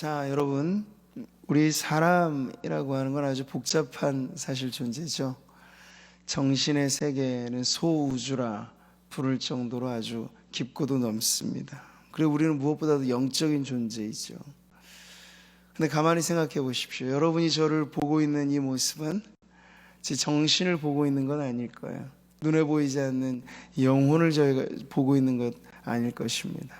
자, 여러분, 우리 사람이라고 하는 건 아주 복잡한 사실 존재죠. 정신의 세계는 소우주라 부를 정도로 아주 깊고도 넓습니다. 그리고 우리는 무엇보다도 영적인 존재이죠. 근데 가만히 생각해 보십시오. 여러분이 저를 보고 있는 이 모습은 제 정신을 보고 있는 건 아닐 거예요. 눈에 보이지 않는 영혼을 저희가 보고 있는 것 아닐 것입니다.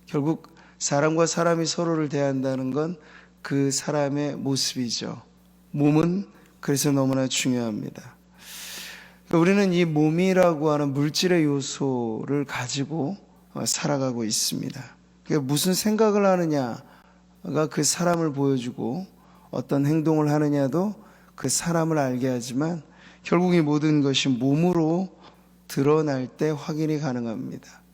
결국 사람과 사람이 서로를 대한다는 건 그 사람의 모습이죠. 몸은 그래서 너무나 중요합니다. 우리는 이 몸이라고 하는 물질의 요소를 가지고 살아가고 있습니다. 무슨 생각을 하느냐가 그 사람을 보여주고 어떤 행동을 하느냐도 그 사람을 알게 하지만 결국 이 모든 것이 몸으로 드러날 때 확인이 가능합니다.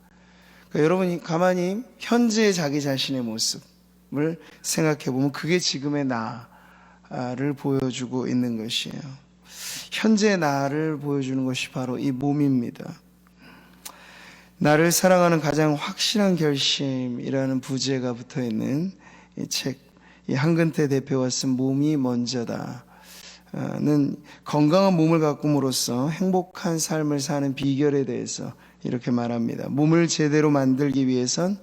그러니까 여러분이 가만히 현재의 자기 자신의 모습을 생각해 보면 그게 지금의 나를 보여주고 있는 것이에요. 현재 나를 보여주는 것이 바로 이 몸입니다. 나를 사랑하는 가장 확실한 결심이라는 부제가 붙어있는 이 책, 이 한근태 대표가 쓴 몸이 먼저다 는 건강한 몸을 가꿈으로써 행복한 삶을 사는 비결에 대해서 이렇게 말합니다. 몸을 제대로 만들기 위해선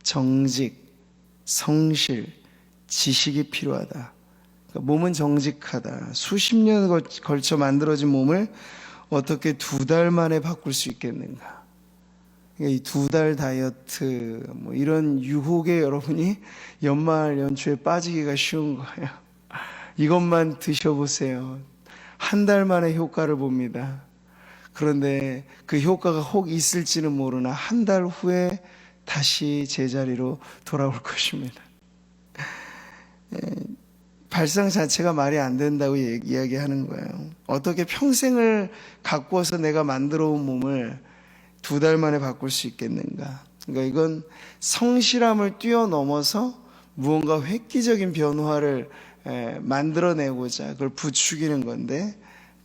정직, 성실, 지식이 필요하다. 그러니까 몸은 정직하다. 수십 년 걸쳐 만들어진 몸을 어떻게 2달 만에 바꿀 수 있겠는가? 그러니까 이 2달 다이어트 이런 유혹에 여러분이 연말 연초에 빠지기가 쉬운 거예요. 이것만 드셔보세요. 한 달 만에 효과를 봅니다. 그런데 그 효과가 혹 있을지는 모르나 한 달 후에 다시 제자리로 돌아올 것입니다. 발상 자체가 말이 안 된다고 이야기하는 거예요. 어떻게 평생을 가꾸어서 내가 만들어 온 몸을 2달 만에 바꿀 수 있겠는가? 그러니까 이건 성실함을 뛰어넘어서 무언가 획기적인 변화를 만들어내고자 그걸 부추기는 건데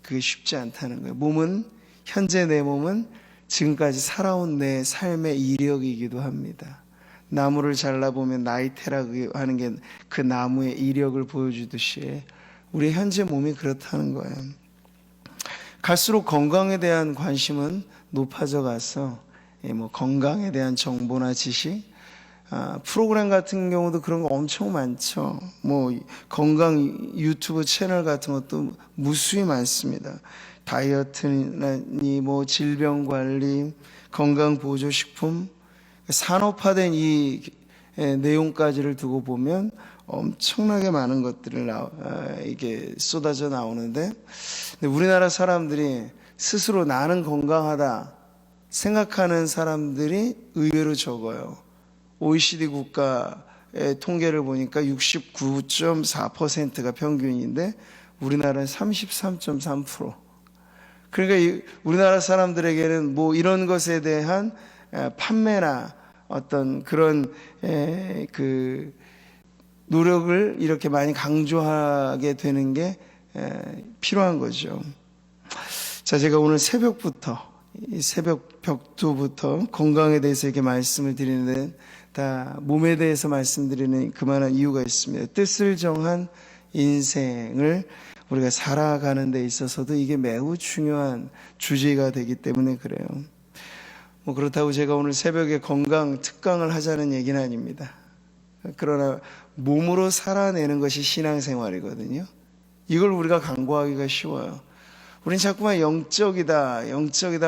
그게 쉽지 않다는 거예요. 현재 내 몸은 지금까지 살아온 내 삶의 이력이기도 합니다. 나무를 잘라보면 나이테라고 하는 게 그 나무의 이력을 보여주듯이 우리 현재 몸이 그렇다는 거예요. 갈수록 건강에 대한 관심은 높아져 가서 건강에 대한 정보나 지식, 프로그램 같은 경우도 그런 거 엄청 많죠. 건강 유튜브 채널 같은 것도 무수히 많습니다. 다이어트니 질병관리, 건강보조식품, 산업화된 이 내용까지를 두고 보면 엄청나게 많은 것들을 이게 쏟아져 나오는데 우리나라 사람들이 스스로 나는 건강하다 생각하는 사람들이 의외로 적어요. OECD 국가의 통계를 보니까 69.4%가 평균인데 우리나라는 33.3%. 그러니까 우리나라 사람들에게는 이런 것에 대한 판매나 어떤 그런 그 노력을 이렇게 많이 강조하게 되는 게 필요한 거죠. 자, 제가 오늘 이 새벽 벽두부터 건강에 대해서 이렇게 말씀을 드리는데 다 몸에 대해서 말씀드리는 그만한 이유가 있습니다. 뜻을 정한 인생을 우리가 살아가는 데 있어서도 이게 매우 중요한 주제가 되기 때문에 그래요. 그렇다고 제가 오늘 새벽에 건강 특강을 하자는 얘기는 아닙니다. 그러나 몸으로 살아내는 것이 신앙생활이거든요. 이걸 우리가 강구하기가 쉬워요. 우린 자꾸만 영적이다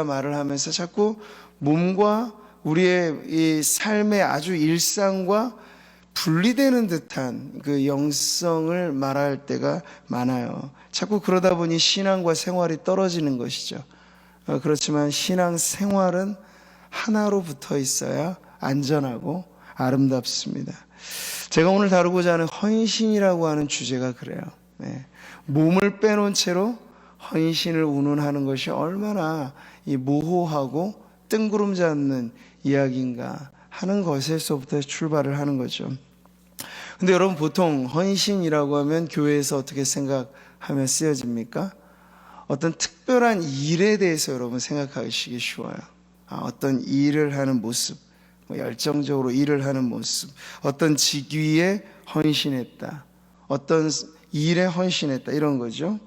말을 하면서 자꾸 몸과 우리의 이 삶의 아주 일상과 분리되는 듯한 그 영성을 말할 때가 많아요. 자꾸 그러다 보니 신앙과 생활이 떨어지는 것이죠. 그렇지만 신앙 생활은 하나로 붙어 있어야 안전하고 아름답습니다. 제가 오늘 다루고자 하는 헌신이라고 하는 주제가 그래요. 몸을 빼놓은 채로 헌신을 운운하는 것이 얼마나 이 모호하고 뜬구름 잡는 이야기인가 하는 것에서부터 출발을 하는 거죠. 근데 여러분 보통 헌신이라고 하면 교회에서 어떻게 생각하면 쓰여집니까? 어떤 특별한 일에 대해서 여러분 생각하시기 쉬워요. 어떤 일을 하는 모습, 열정적으로 일을 하는 모습, 어떤 직위에 헌신했다, 어떤 일에 헌신했다, 이런 거죠.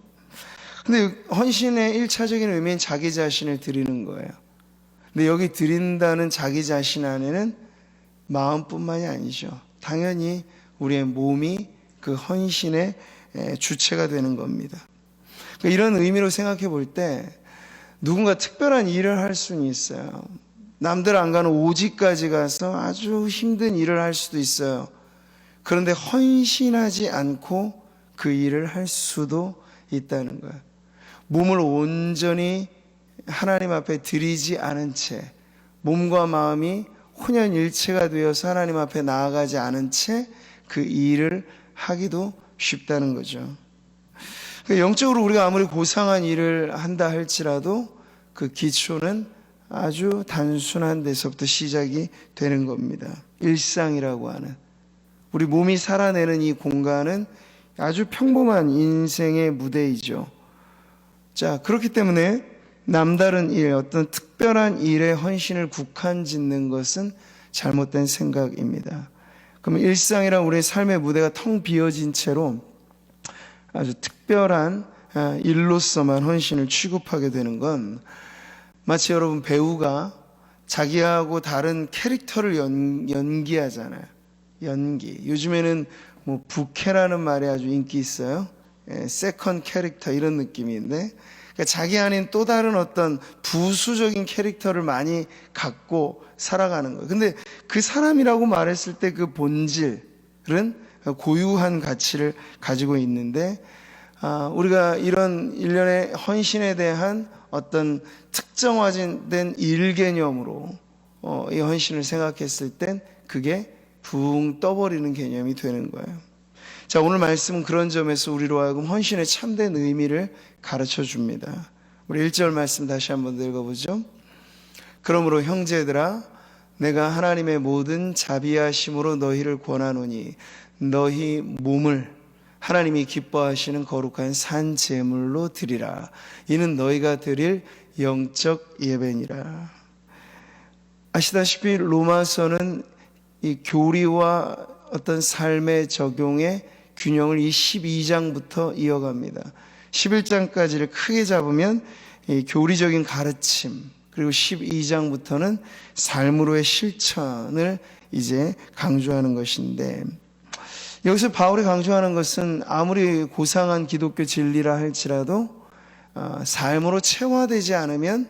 근데 헌신의 1차적인 의미는 자기 자신을 드리는 거예요. 근데 여기 드린다는 자기 자신 안에는 마음뿐만이 아니죠. 당연히 우리의 몸이 그 헌신의 주체가 되는 겁니다. 이런 의미로 생각해 볼 때 누군가 특별한 일을 할 수는 있어요. 남들 안 가는 오지까지 가서 아주 힘든 일을 할 수도 있어요. 그런데 헌신하지 않고 그 일을 할 수도 있다는 거예요. 몸을 온전히 하나님 앞에 드리지 않은 채, 몸과 마음이 혼연일체가 되어서 하나님 앞에 나아가지 않은 채 그 일을 하기도 쉽다는 거죠. 영적으로 우리가 아무리 고상한 일을 한다 할지라도 그 기초는 아주 단순한 데서부터 시작이 되는 겁니다. 일상이라고 하는, 우리 몸이 살아내는 이 공간은 아주 평범한 인생의 무대이죠. 자, 그렇기 때문에 남다른 일, 어떤 특별한 일에 헌신을 국한짓는 것은 잘못된 생각입니다. 그러면 일상이란 우리의 삶의 무대가 텅 비어진 채로 아주 특별한 일로서만 헌신을 취급하게 되는 건, 마치 여러분 배우가 자기하고 다른 캐릭터를 연기하잖아요. 연기. 요즘에는 뭐 부캐라는 말이 아주 인기 있어요. 세컨 캐릭터 이런 느낌인데, 그러니까 자기 안에 또 다른 어떤 부수적인 캐릭터를 많이 갖고 살아가는 거예요. 근데 그 사람이라고 말했을 때 그 본질은 고유한 가치를 가지고 있는데, 우리가 이런 일련의 헌신에 대한 어떤 특정화된 일 개념으로 이 헌신을 생각했을 땐 그게 붕 떠버리는 개념이 되는 거예요. 자, 오늘 말씀은 그런 점에서 우리로 하여금 헌신의 참된 의미를 가르쳐 줍니다. 우리 1절 말씀 다시 한번 읽어보죠. 그러므로 형제들아, 내가 하나님의 모든 자비하심으로 너희를 권하노니 너희 몸을 하나님이 기뻐하시는 거룩한 산 제물로 드리라. 이는 너희가 드릴 영적 예배니라. 아시다시피 로마서는 이 교리와 어떤 삶의 적용의 균형을 이 12장부터 이어갑니다. 11장까지를 크게 잡으면 이 교리적인 가르침, 그리고 12장부터는 삶으로의 실천을 이제 강조하는 것인데, 여기서 바울이 강조하는 것은 아무리 고상한 기독교 진리라 할지라도 삶으로 체화되지 않으면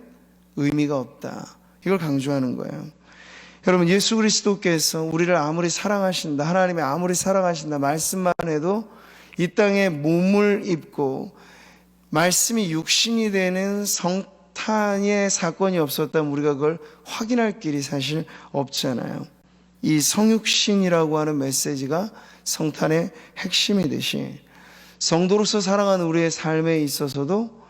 의미가 없다, 이걸 강조하는 거예요. 여러분, 예수 그리스도께서 우리를 아무리 사랑하신다, 하나님이 아무리 사랑하신다 말씀만 해도 이 땅에 몸을 입고 말씀이 육신이 되는 성탄의 사건이 없었다면 우리가 그걸 확인할 길이 사실 없잖아요. 이 성육신이라고 하는 메시지가 성탄의 핵심이듯이 성도로서 살아가는 우리의 삶에 있어서도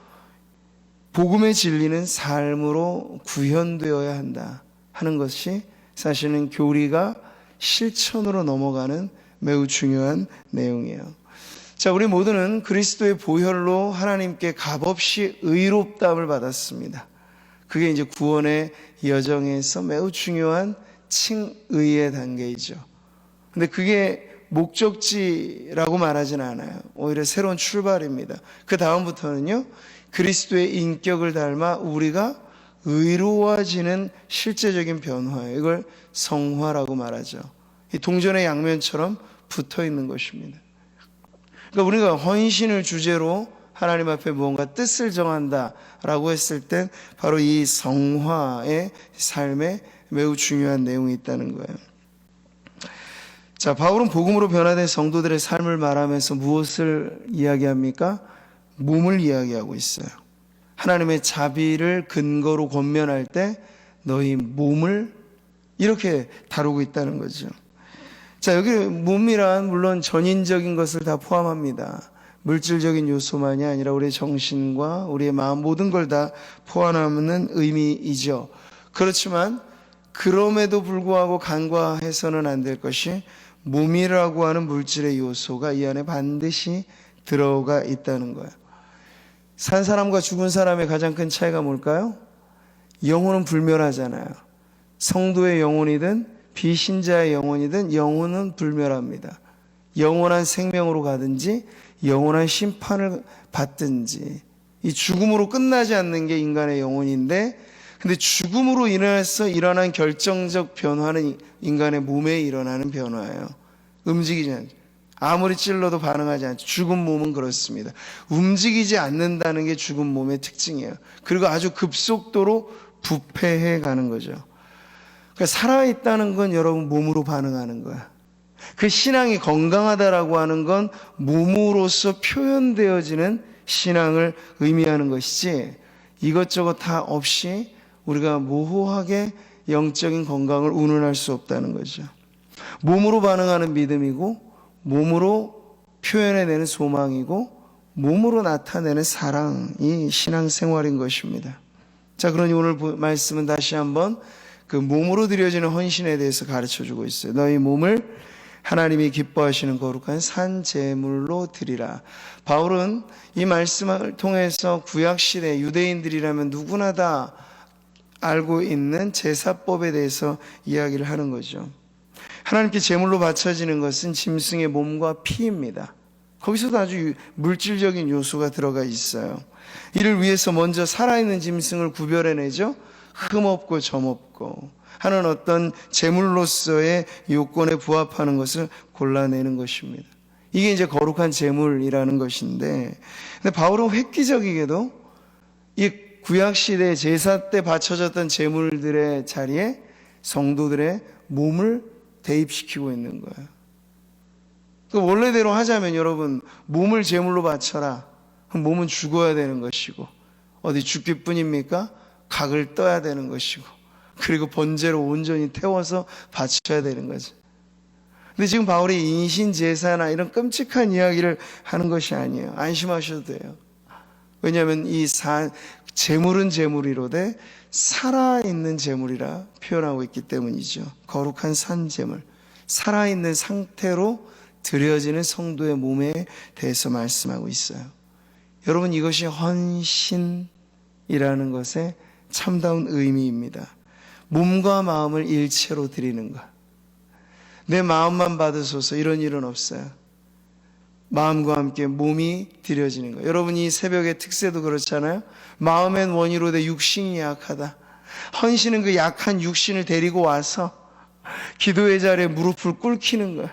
복음의 진리는 삶으로 구현되어야 한다 하는 것이 사실은 교리가 실천으로 넘어가는 매우 중요한 내용이에요. 자, 우리 모두는 그리스도의 보혈로 하나님께 값없이 의롭다함을 받았습니다. 그게 이제 구원의 여정에서 매우 중요한 칭의의 단계이죠. 근데 그게 목적지라고 말하지는 않아요. 오히려 새로운 출발입니다. 그 다음부터는요, 그리스도의 인격을 닮아 우리가 의로워지는 실제적인 변화예요. 이걸 성화라고 말하죠. 이 동전의 양면처럼 붙어 있는 것입니다. 그러니까 우리가 헌신을 주제로 하나님 앞에 무언가 뜻을 정한다라고 했을 땐 바로 이 성화의 삶에 매우 중요한 내용이 있다는 거예요. 자, 바울은 복음으로 변화된 성도들의 삶을 말하면서 무엇을 이야기합니까? 몸을 이야기하고 있어요. 하나님의 자비를 근거로 권면할 때 너희 몸을 이렇게 다루고 있다는 거죠. 자, 여기 몸이란 물론 전인적인 것을 다 포함합니다. 물질적인 요소만이 아니라 우리의 정신과 우리의 마음 모든 걸 다 포함하는 의미이죠. 그렇지만 그럼에도 불구하고 간과해서는 안 될 것이 몸이라고 하는 물질의 요소가 이 안에 반드시 들어가 있다는 거예요. 산 사람과 죽은 사람의 가장 큰 차이가 뭘까요? 영혼은 불멸하잖아요. 성도의 영혼이든 비신자의 영혼이든 영혼은 불멸합니다. 영원한 생명으로 가든지 영원한 심판을 받든지, 이 죽음으로 끝나지 않는 게 인간의 영혼인데, 근데 죽음으로 인해서 일어난 결정적 변화는 인간의 몸에 일어나는 변화예요. 움직이지 않죠. 아무리 찔러도 반응하지 않죠. 죽은 몸은 그렇습니다. 움직이지 않는다는 게 죽은 몸의 특징이에요. 그리고 아주 급속도로 부패해 가는 거죠. 그러니까 살아있다는 건 여러분 몸으로 반응하는 거야. 그 신앙이 건강하다라고 하는 건 몸으로서 표현되어지는 신앙을 의미하는 것이지, 이것저것 다 없이 우리가 모호하게 영적인 건강을 운운할 수 없다는 거죠. 몸으로 반응하는 믿음이고, 몸으로 표현해내는 소망이고, 몸으로 나타내는 사랑이 신앙생활인 것입니다. 자, 그러니 오늘 말씀은 다시 한번 그 몸으로 드려지는 헌신에 대해서 가르쳐주고 있어요. 너희 몸을 하나님이 기뻐하시는 거룩한 산 제물로 드리라. 바울은 이 말씀을 통해서 구약시대 유대인들이라면 누구나 다 알고 있는 제사법에 대해서 이야기를 하는 거죠. 하나님께 제물로 바쳐지는 것은 짐승의 몸과 피입니다. 거기서도 아주 물질적인 요소가 들어가 있어요. 이를 위해서 먼저 살아있는 짐승을 구별해내죠. 흠없고 점없고 하는 어떤 제물로서의 요건에 부합하는 것을 골라내는 것입니다. 이게 이제 거룩한 제물이라는 것인데, 근데 바울은 획기적이게도 이 구약시대 제사 때 바쳐졌던 제물들의 자리에 성도들의 몸을 대입시키고 있는 거예요. 그 원래대로 하자면 여러분, 몸을 제물로 바쳐라. 그럼 몸은 죽어야 되는 것이고, 어디 죽기뿐입니까? 각을 떠야 되는 것이고, 그리고 번제로 온전히 태워서 바쳐야 되는 거죠. 근데 지금 바울이 인신제사나 이런 끔찍한 이야기를 하는 것이 아니에요. 안심하셔도 돼요. 왜냐하면 이 제물은 제물이로되 살아있는 제물이라 표현하고 있기 때문이죠. 거룩한 산제물, 살아있는 상태로 드려지는 성도의 몸에 대해서 말씀하고 있어요. 여러분, 이것이 헌신이라는 것의 참다운 의미입니다. 몸과 마음을 일체로 드리는 것. 내 마음만 받으소서, 이런 일은 없어요. 마음과 함께 몸이 드려지는 것. 여러분, 이 새벽의 특세도 그렇잖아요. 마음엔 원이로되 육신이 약하다. 헌신은 그 약한 육신을 데리고 와서 기도의 자리에 무릎을 꿇히는 거예요.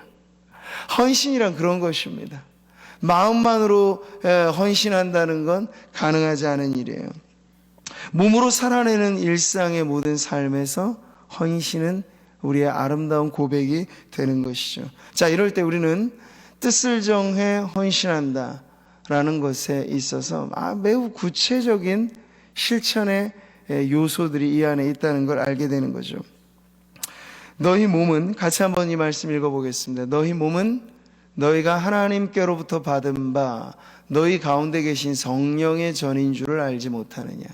헌신이란 그런 것입니다. 마음만으로 헌신한다는 건 가능하지 않은 일이에요. 몸으로 살아내는 일상의 모든 삶에서 헌신은 우리의 아름다운 고백이 되는 것이죠. 자, 이럴 때 우리는 뜻을 정해 헌신한다 라는 것에 있어서 매우 구체적인 실천의 요소들이 이 안에 있다는 걸 알게 되는 거죠. 너희 몸은, 같이 한번 이 말씀 읽어보겠습니다. 너희 몸은 너희가 하나님께로부터 받은 바 너희 가운데 계신 성령의 전인 줄을 알지 못하느냐.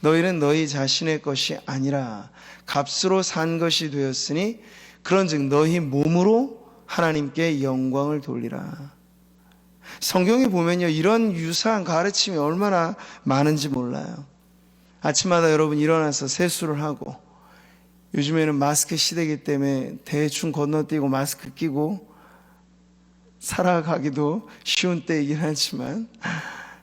너희는 너희 자신의 것이 아니라 값으로 산 것이 되었으니 그런즉 너희 몸으로 하나님께 영광을 돌리라. 성경에 보면요, 이런 유사한 가르침이 얼마나 많은지 몰라요. 아침마다 여러분 일어나서 세수를 하고, 요즘에는 마스크 시대이기 때문에 대충 건너뛰고 마스크 끼고 살아가기도 쉬운 때이긴 하지만,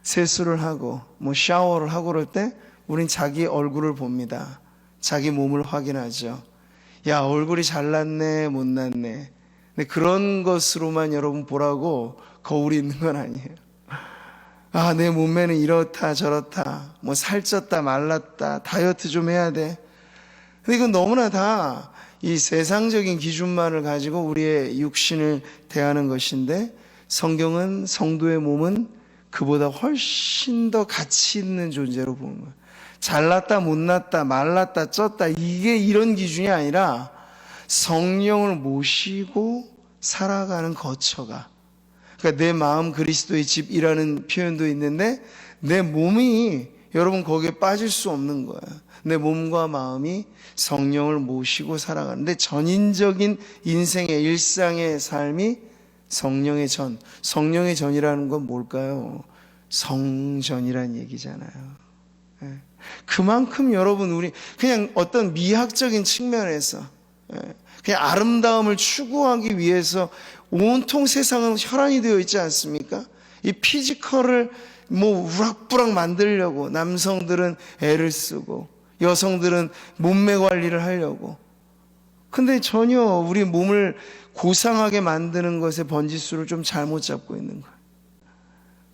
세수를 하고 샤워를 하고 그럴 때 우린 자기 얼굴을 봅니다. 자기 몸을 확인하죠. 야, 얼굴이 잘났네 못났네. 근데 그런 것으로만 여러분 보라고 거울이 있는 건 아니에요. 내 몸매는 이렇다 저렇다, 살쪘다 말랐다, 다이어트 좀 해야 돼. 근데 이건 너무나 다 이 세상적인 기준만을 가지고 우리의 육신을 대하는 것인데, 성경은 성도의 몸은 그보다 훨씬 더 가치 있는 존재로 보는 거예요. 잘났다 못났다 말랐다 쪘다, 이게 이런 기준이 아니라 성령을 모시고 살아가는 거처가, 그러니까 내 마음 그리스도의 집이라는 표현도 있는데, 내 몸이 여러분 거기에 빠질 수 없는 거예요. 내 몸과 마음이 성령을 모시고 살아가는데, 전인적인 인생의 일상의 삶이 성령의 전. 성령의 전이라는 건 뭘까요? 성전이란 얘기잖아요. 그만큼 여러분, 우리 그냥 어떤 미학적인 측면에서 그냥 아름다움을 추구하기 위해서 온통 세상은 혈안이 되어 있지 않습니까? 이 피지컬을 우락부락 만들려고 남성들은 애를 쓰고 여성들은 몸매 관리를 하려고. 근데 전혀 우리 몸을 고상하게 만드는 것에 번지수를 좀 잘못 잡고 있는 거예요.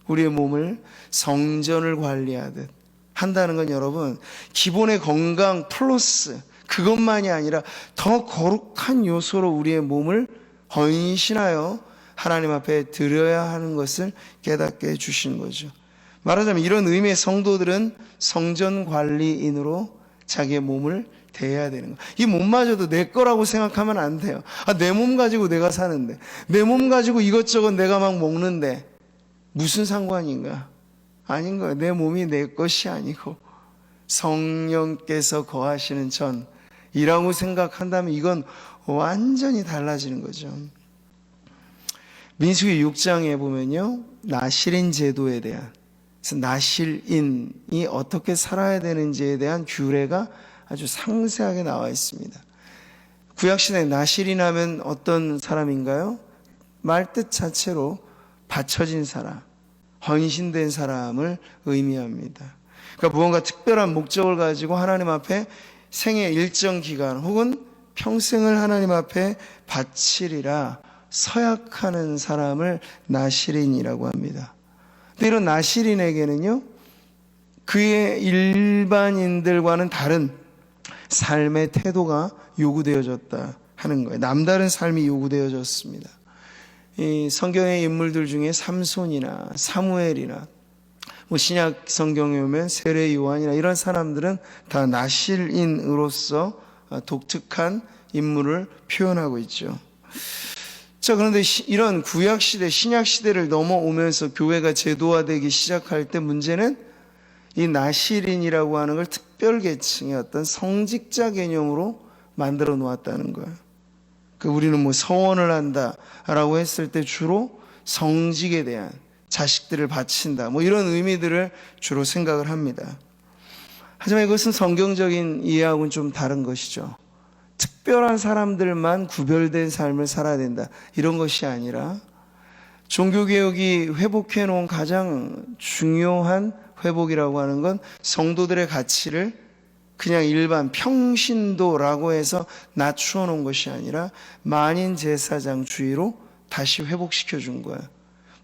우리의 몸을 성전을 관리하듯 한다는 건 여러분, 기본의 건강 플러스 그것만이 아니라 더 거룩한 요소로 우리의 몸을 헌신하여 하나님 앞에 드려야 하는 것을 깨닫게 해주시는 거죠. 말하자면 이런 의미의 성도들은 성전 관리인으로 자기의 몸을 대해야 되는 거예요. 이 몸마저도 내 거라고 생각하면 안 돼요. 내 몸 가지고 내가 사는데, 내 몸 가지고 이것저것 내가 막 먹는데 무슨 상관인가? 아닌 거예요. 내 몸이 내 것이 아니고 성령께서 거하시는 전이라고 생각한다면 이건 완전히 달라지는 거죠. 민수기 6장에 보면요, 나실인 제도에 대한, 그래서 나실인이 어떻게 살아야 되는지에 대한 규례가 아주 상세하게 나와 있습니다. 구약시대에 나실인 하면 어떤 사람인가요? 말뜻 자체로 바쳐진 사람, 헌신된 사람을 의미합니다. 그러니까 무언가 특별한 목적을 가지고 하나님 앞에 생애 일정 기간 혹은 평생을 하나님 앞에 바치리라 서약하는 사람을 나실인이라고 합니다. 근데 이런 나실인에게는요, 그의 일반인들과는 다른 삶의 태도가 요구되어졌다 하는 거예요. 남다른 삶이 요구되어졌습니다. 이 성경의 인물들 중에 삼손이나 사무엘이나 신약 성경에 오면 세례 요한이나 이런 사람들은 다 나실인으로서 독특한 인물을 표현하고 있죠. 자, 그런데 이런 구약시대, 신약시대를 넘어오면서 교회가 제도화되기 시작할 때 문제는 이 나실인이라고 하는 걸 특별계층의 어떤 성직자 개념으로 만들어 놓았다는 거예요. 우리는 서원을 한다라고 했을 때 주로 성직에 대한 자식들을 바친다, 이런 의미들을 주로 생각을 합니다. 하지만 이것은 성경적인 이해하고는 좀 다른 것이죠. 특별한 사람들만 구별된 삶을 살아야 된다, 이런 것이 아니라 종교개혁이 회복해 놓은 가장 중요한 회복이라고 하는 건 성도들의 가치를 그냥 일반 평신도라고 해서 낮추어 놓은 것이 아니라 만인 제사장주의로 다시 회복시켜 준 거예요.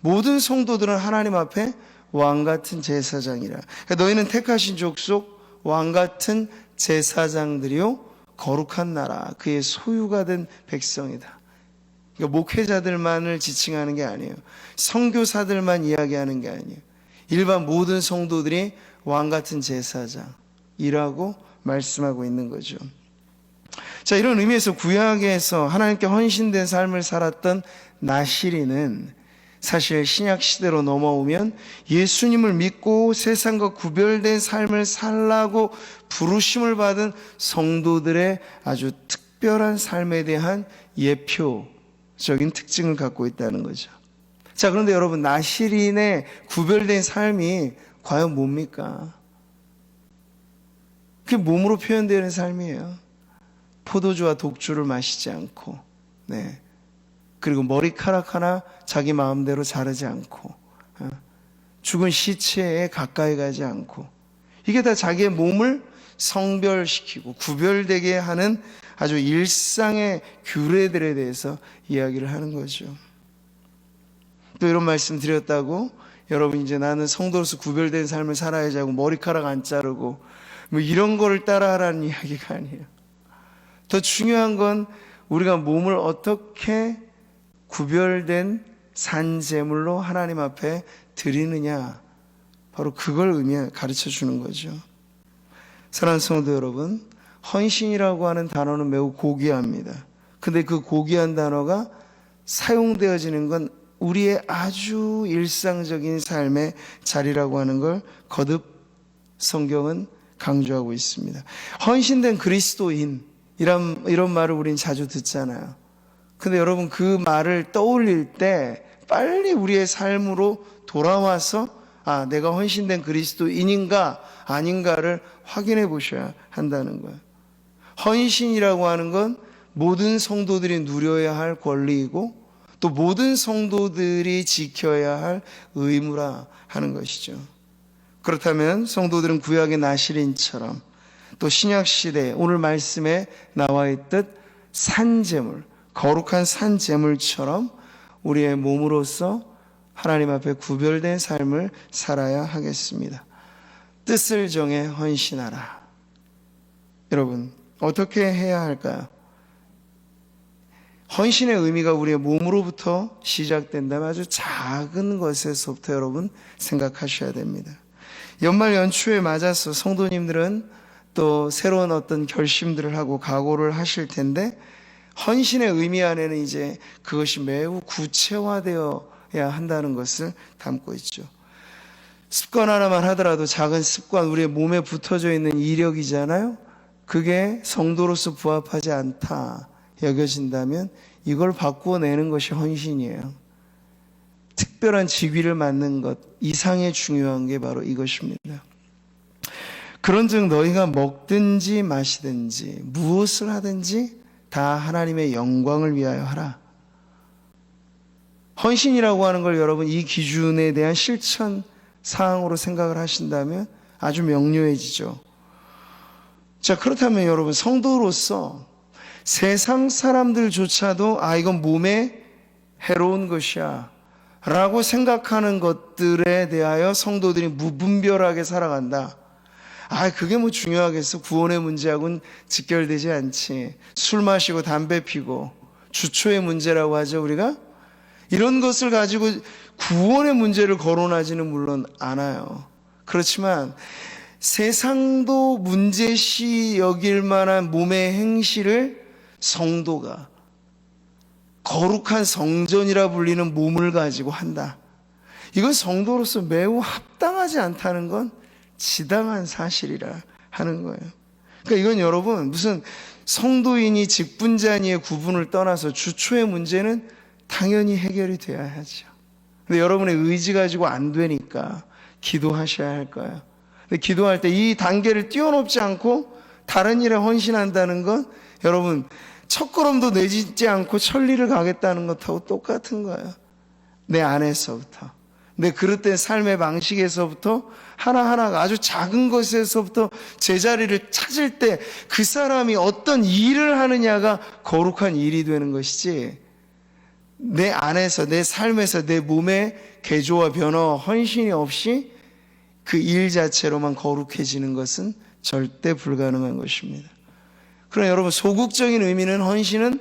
모든 성도들은 하나님 앞에 왕같은 제사장이라. 그러니까 너희는 택하신 족속 왕같은 제사장들이요 거룩한 나라 그의 소유가 된 백성이다. 그러니까 목회자들만을 지칭하는 게 아니에요. 선교사들만 이야기하는 게 아니에요. 일반 모든 성도들이 왕같은 제사장이라고 말씀하고 있는 거죠. 자, 이런 의미에서 구약에서 하나님께 헌신된 삶을 살았던 나실인은 사실 신약 시대로 넘어오면 예수님을 믿고 세상과 구별된 삶을 살라고 부르심을 받은 성도들의 아주 특별한 삶에 대한 예표적인 특징을 갖고 있다는 거죠. 자, 그런데 여러분, 나실인의 구별된 삶이 과연 뭡니까? 그게 몸으로 표현되는 삶이에요. 포도주와 독주를 마시지 않고, 그리고 머리카락 하나 자기 마음대로 자르지 않고, 죽은 시체에 가까이 가지 않고, 이게 다 자기의 몸을 성별시키고 구별되게 하는 아주 일상의 규례들에 대해서 이야기를 하는 거죠. 또 이런 말씀 드렸다고 여러분 이제 나는 성도로서 구별된 삶을 살아야지 하고 머리카락 안 자르고 이런 거를 따라하라는 이야기가 아니에요. 더 중요한 건 우리가 몸을 어떻게 구별된 산제물로 하나님 앞에 드리느냐, 바로 그걸 가르쳐 주는 거죠. 사랑하는 성도 여러분, 헌신이라고 하는 단어는 매우 고귀합니다. 근데 그 고귀한 단어가 사용되어지는 건 우리의 아주 일상적인 삶의 자리라고 하는 걸 거듭 성경은 강조하고 있습니다. 헌신된 그리스도인 이런 말을 우린 자주 듣잖아요. 근데 여러분, 그 말을 떠올릴 때 빨리 우리의 삶으로 돌아와서 내가 헌신된 그리스도인인가 아닌가를 확인해 보셔야 한다는 거예요. 헌신이라고 하는 건 모든 성도들이 누려야 할 권리이고 또 모든 성도들이 지켜야 할 의무라 하는 것이죠. 그렇다면 성도들은 구약의 나실인처럼 또 신약시대 오늘 말씀에 나와 있듯 산제물, 거룩한 산제물처럼 우리의 몸으로서 하나님 앞에 구별된 삶을 살아야 하겠습니다. 뜻을 정해 헌신하라. 여러분, 어떻게 해야 할까요? 헌신의 의미가 우리의 몸으로부터 시작된다면 아주 작은 것에서부터 여러분 생각하셔야 됩니다. 연말 연초에 맞아서 성도님들은 또 새로운 어떤 결심들을 하고 각오를 하실 텐데 헌신의 의미 안에는 이제 그것이 매우 구체화되어야 한다는 것을 담고 있죠. 습관 하나만 하더라도 작은 습관, 우리의 몸에 붙어져 있는 이력이잖아요. 그게 성도로서 부합하지 않다 여겨진다면 이걸 바꾸어내는 것이 헌신이에요. 특별한 직위를 맡는 것 이상의 중요한 게 바로 이것입니다. 그런즉 너희가 먹든지 마시든지 무엇을 하든지 다 하나님의 영광을 위하여 하라. 헌신이라고 하는 걸 여러분 이 기준에 대한 실천 사항으로 생각을 하신다면 아주 명료해지죠. 자, 그렇다면 여러분 성도로서 세상 사람들조차도 이건 몸에 해로운 것이야 라고 생각하는 것들에 대하여 성도들이 무분별하게 살아간다. 그게 뭐 중요하겠어. 구원의 문제하고는 직결되지 않지. 술 마시고 담배 피고 주초의 문제라고 하죠, 우리가. 이런 것을 가지고 구원의 문제를 거론하지는 물론 않아요. 그렇지만 세상도 문제시 여길 만한 몸의 행실을 성도가 거룩한 성전이라 불리는 몸을 가지고 한다. 이건 성도로서 매우 합당하지 않다는 건 지당한 사실이라 하는 거예요. 그러니까 이건 여러분 무슨 성도인이 직분자니의 구분을 떠나서 주초의 문제는 당연히 해결이 돼야 하죠. 근데 여러분의 의지 가지고 안 되니까 기도하셔야 할 거예요. 근데 기도할 때 이 단계를 뛰어넘지 않고 다른 일에 헌신한다는 건 여러분 첫걸음도 내딛지 않고 천리를 가겠다는 것하고 똑같은 거예요. 내 안에서부터, 내 그릇된 삶의 방식에서부터 하나하나가 아주 작은 것에서부터 제자리를 찾을 때 그 사람이 어떤 일을 하느냐가 거룩한 일이 되는 것이지, 내 안에서 내 삶에서 내 몸의 개조와 변화 헌신이 없이 그 일 자체로만 거룩해지는 것은 절대 불가능한 것입니다. 그러나 여러분 소극적인 의미는 헌신은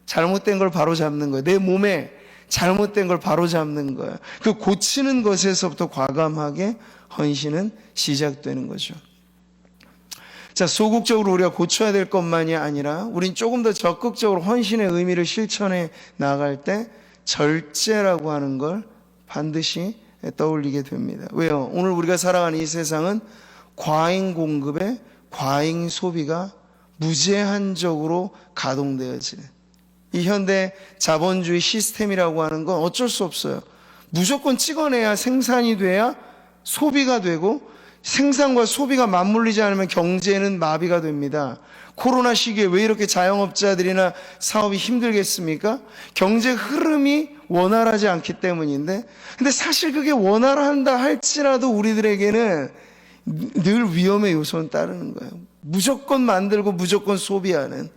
잘못된 걸 바로잡는 거예요. 내 몸에 잘못된 걸 바로잡는 거예요. 그 고치는 것에서부터 과감하게 헌신은 시작되는 거죠. 자, 소극적으로 우리가 고쳐야 될 것만이 아니라 우린 조금 더 적극적으로 헌신의 의미를 실천해 나갈 때 절제라고 하는 걸 반드시 떠올리게 됩니다. 왜요? 오늘 우리가 살아가는 이 세상은 과잉 공급에 과잉 소비가 무제한적으로 가동되어지는 이 현대 자본주의 시스템이라고 하는 건 어쩔 수 없어요. 무조건 찍어내야 생산이 돼야 소비가 되고, 생산과 소비가 맞물리지 않으면 경제는 마비가 됩니다. 코로나 시기에 왜 이렇게 자영업자들이나 사업이 힘들겠습니까? 경제 흐름이 원활하지 않기 때문인데, 근데 사실 그게 원활한다 할지라도 우리들에게는 늘 위험의 요소는 따르는 거예요. 무조건 만들고 무조건 소비하는.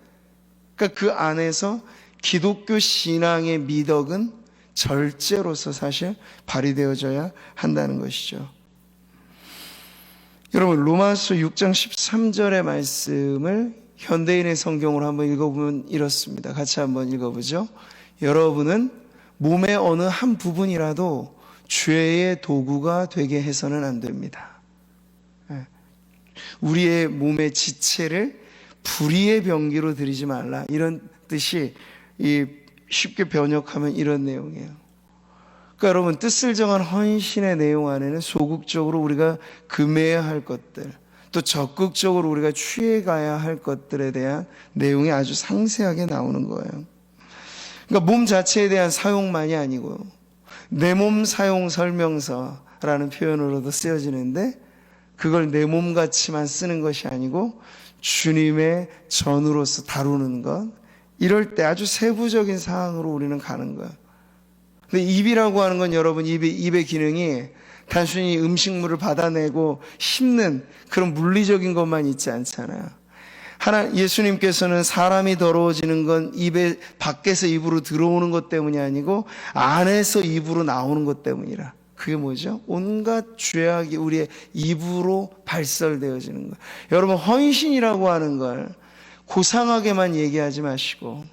그러니까 그 안에서 기독교 신앙의 미덕은 절제로서 사실 발휘되어져야 한다는 것이죠. 여러분 로마서 6장 13절의 말씀을 현대인의 성경으로 한번 읽어보면 이렇습니다. 같이 한번 읽어보죠. 여러분은 몸의 어느 한 부분이라도 죄의 도구가 되게 해서는 안 됩니다. 우리의 몸의 지체를 불의의 병기로 들이지 말라, 이런 뜻이 쉽게 번역하면 이런 내용이에요. 그러니까 여러분 뜻을 정한 헌신의 내용 안에는 소극적으로 우리가 금해야 할 것들, 또 적극적으로 우리가 취해가야 할 것들에 대한 내용이 아주 상세하게 나오는 거예요. 그러니까 몸 자체에 대한 사용만이 아니고 내 몸 사용 설명서라는 표현으로도 쓰여지는데, 그걸 내 몸같이만 쓰는 것이 아니고 주님의 전으로서 다루는 것, 이럴 때 아주 세부적인 사항으로 우리는 가는 거예요. 근데 입이라고 하는 건 여러분, 입의 기능이 단순히 음식물을 받아내고 씹는 그런 물리적인 것만 있지 않잖아요. 예수님께서는 사람이 더러워지는 건 밖에서 입으로 들어오는 것 때문이 아니고 안에서 입으로 나오는 것 때문이라. 그게 뭐죠? 온갖 죄악이 우리의 입으로 발설되어지는 거예요. 여러분, 헌신이라고 하는 걸 고상하게만 얘기하지 마시고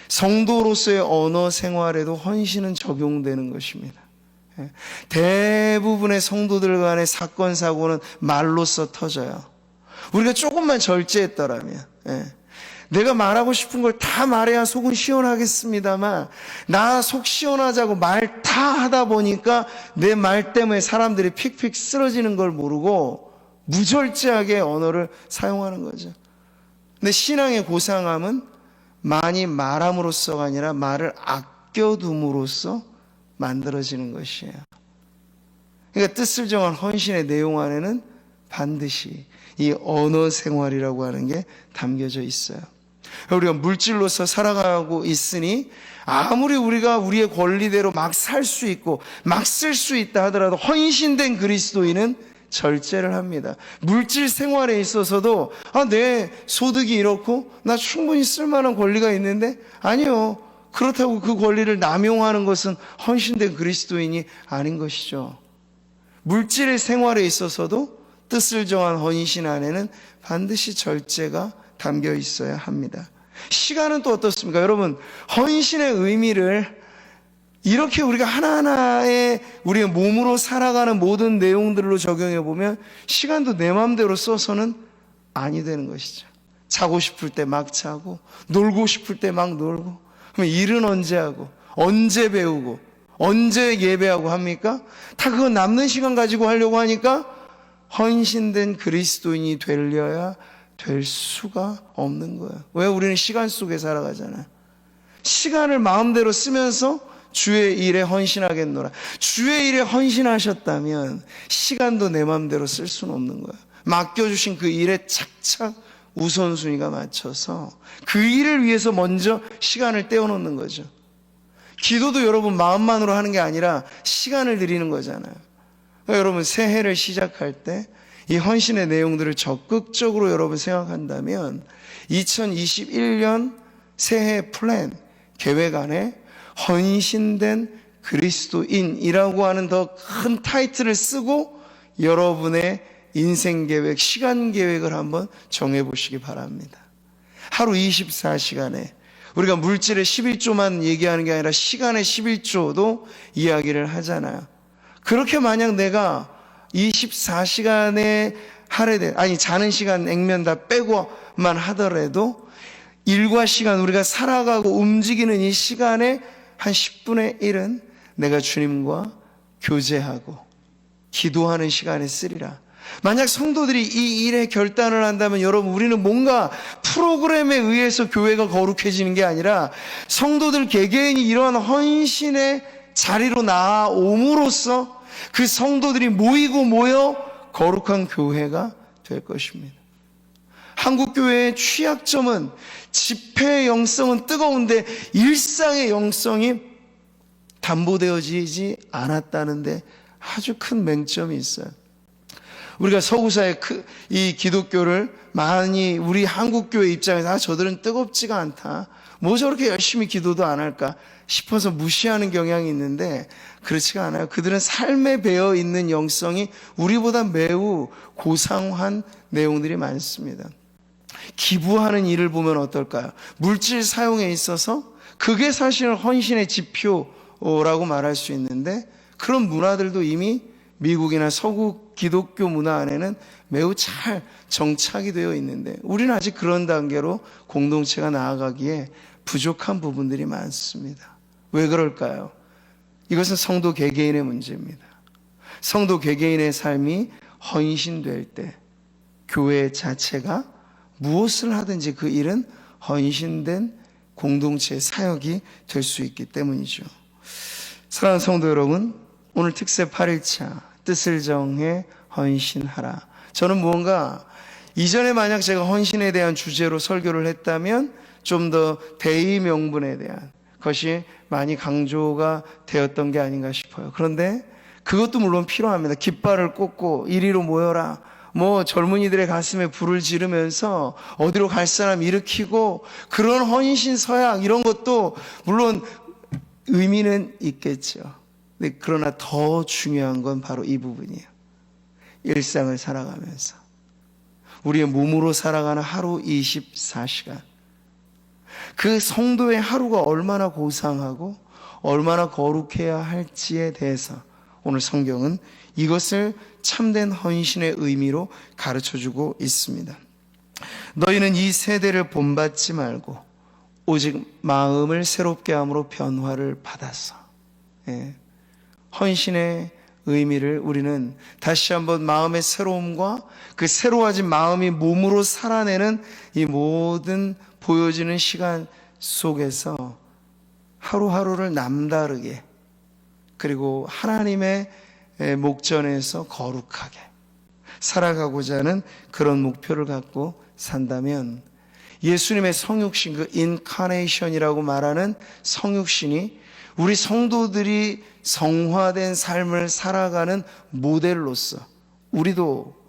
성도로서의 언어 생활에도 헌신은 적용되는 것입니다. 대부분의 성도들 간의 사건 사고는 말로써 터져요. 우리가 조금만 절제했더라면, 내가 말하고 싶은 걸 다 말해야 속은 시원하겠습니다만 나 속 시원하자고 말 다 하다 보니까 내 말 때문에 사람들이 픽픽 쓰러지는 걸 모르고 무절제하게 언어를 사용하는 거죠. 근데 신앙의 고상함은 많이 말함으로써가 아니라 말을 아껴둠으로써 만들어지는 것이에요. 그러니까 뜻을 정한 헌신의 내용 안에는 반드시 이 언어 생활이라고 하는 게 담겨져 있어요. 우리가 물질로서 살아가고 있으니 아무리 우리가 우리의 권리대로 막 살 수 있고 막 쓸 수 있다 하더라도 헌신된 그리스도인은 절제를 합니다. 물질 생활에 있어서도 내 소득이 이렇고 나 충분히 쓸만한 권리가 있는데, 아니요, 그렇다고 그 권리를 남용하는 것은 헌신된 그리스도인이 아닌 것이죠. 물질의 생활에 있어서도 뜻을 정한 헌신 안에는 반드시 절제가 담겨 있어야 합니다. 시간은 또 어떻습니까? 여러분, 헌신의 의미를 이렇게 우리가 하나하나의 우리의 몸으로 살아가는 모든 내용들로 적용해 보면 시간도 내 마음대로 써서는 아니 되는 것이죠. 자고 싶을 때 막 자고, 놀고 싶을 때 막 놀고, 그럼 일은 언제 하고, 언제 배우고, 언제 예배하고 합니까? 다 그거 남는 시간 가지고 하려고 하니까 헌신된 그리스도인이 되려야 될 수가 없는 거예요. 왜? 우리는 시간 속에 살아가잖아요. 시간을 마음대로 쓰면서 주의 일에 헌신하겠노라. 주의 일에 헌신하셨다면 시간도 내 마음대로 쓸 수는 없는 거예요. 맡겨주신 그 일에 착착 우선순위가 맞춰서 그 일을 위해서 먼저 시간을 떼어놓는 거죠. 기도도 여러분 마음만으로 하는 게 아니라 시간을 드리는 거잖아요. 그러니까 여러분, 새해를 시작할 때 이 헌신의 내용들을 적극적으로 여러분 생각한다면 2021년 새해 플랜, 계획 안에 헌신된 그리스도인이라고 하는 더 큰 타이틀을 쓰고 여러분의 인생 계획, 시간 계획을 한번 정해보시기 바랍니다. 하루 24시간에 우리가 물질의 11조만 얘기하는 게 아니라 시간의 11조도 이야기를 하잖아요. 그렇게 만약 내가 24시간에 자는 시간 액면 다 빼고만 하더라도 일과 시간, 우리가 살아가고 움직이는 이 시간의 한 10분의 1은 내가 주님과 교제하고 기도하는 시간에 쓰리라. 만약 성도들이 이 일에 결단을 한다면 여러분, 우리는 뭔가 프로그램에 의해서 교회가 거룩해지는 게 아니라 성도들 개개인이 이러한 헌신의 자리로 나아옴으로써 그 성도들이 모여 거룩한 교회가 될 것입니다. 한국교회의 취약점은 집회의 영성은 뜨거운데 일상의 영성이 담보되어지지 않았다는 데 아주 큰 맹점이 있어요. 우리가 서구사의 이 기독교를 많이 우리 한국교회 입장에서 저들은 뜨겁지가 않다, 뭐 저렇게 열심히 기도도 안 할까 싶어서 무시하는 경향이 있는데 그렇지가 않아요. 그들은 삶에 배어 있는 영성이 우리보다 매우 고상한 내용들이 많습니다. 기부하는 일을 보면 어떨까요? 물질 사용에 있어서 그게 사실은 헌신의 지표라고 말할 수 있는데 그런 문화들도 이미 미국이나 서구 기독교 문화 안에는 매우 잘 정착이 되어 있는데 우리는 아직 그런 단계로 공동체가 나아가기에 부족한 부분들이 많습니다. 왜 그럴까요? 이것은 성도 개개인의 문제입니다. 성도 개개인의 삶이 헌신될 때 교회 자체가 무엇을 하든지 그 일은 헌신된 공동체의 사역이 될 수 있기 때문이죠. 사랑하는 성도 여러분, 오늘 특세 8일차 뜻을 정해 헌신하라. 저는 무언가 이전에 만약 제가 헌신에 대한 주제로 설교를 했다면 좀 더 대의 명분에 대한 것이 많이 강조가 되었던 게 아닌가 싶어요. 그런데 그것도 물론 필요합니다. 깃발을 꽂고 이리로 모여라, 뭐 젊은이들의 가슴에 불을 지르면서 어디로 갈 사람 일으키고, 그런 헌신 서약 이런 것도 물론 의미는 있겠죠. 그러나 더 중요한 건 바로 이 부분이에요. 일상을 살아가면서 우리의 몸으로 살아가는 하루 24시간, 그 성도의 하루가 얼마나 고상하고 얼마나 거룩해야 할지에 대해서 오늘 성경은 이것을 참된 헌신의 의미로 가르쳐주고 있습니다. 너희는 이 세대를 본받지 말고 오직 마음을 새롭게 함으로 변화를 받아서, 헌신의 의미를 우리는 다시 한번 마음의 새로움과 그 새로워진 마음이 몸으로 살아내는 이 모든 보여지는 시간 속에서 하루하루를 남다르게, 그리고 하나님의 목전에서 거룩하게 살아가고자 하는 그런 목표를 갖고 산다면, 예수님의 성육신, 그 인카네이션이라고 말하는 성육신이 우리 성도들이 성화된 삶을 살아가는 모델로서, 우리도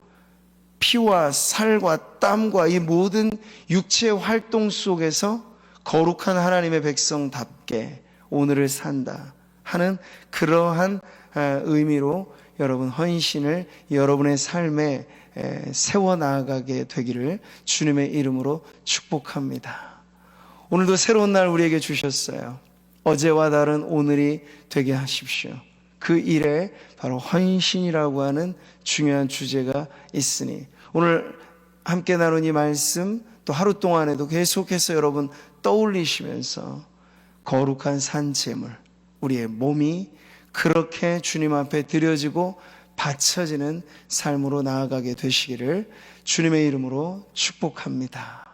피와 살과 땀과 이 모든 육체의 활동 속에서 거룩한 하나님의 백성답게 오늘을 산다 하는 그러한 의미로 여러분 헌신을 여러분의 삶에 세워나가게 되기를 주님의 이름으로 축복합니다. 오늘도 새로운 날 우리에게 주셨어요. 어제와 다른 오늘이 되게 하십시오. 그 일에 바로 헌신이라고 하는 중요한 주제가 있으니, 오늘 함께 나눈 이 말씀 또 하루 동안에도 계속해서 여러분 떠올리시면서 거룩한 산제물, 우리의 몸이 그렇게 주님 앞에 드려지고 바쳐지는 삶으로 나아가게 되시기를 주님의 이름으로 축복합니다.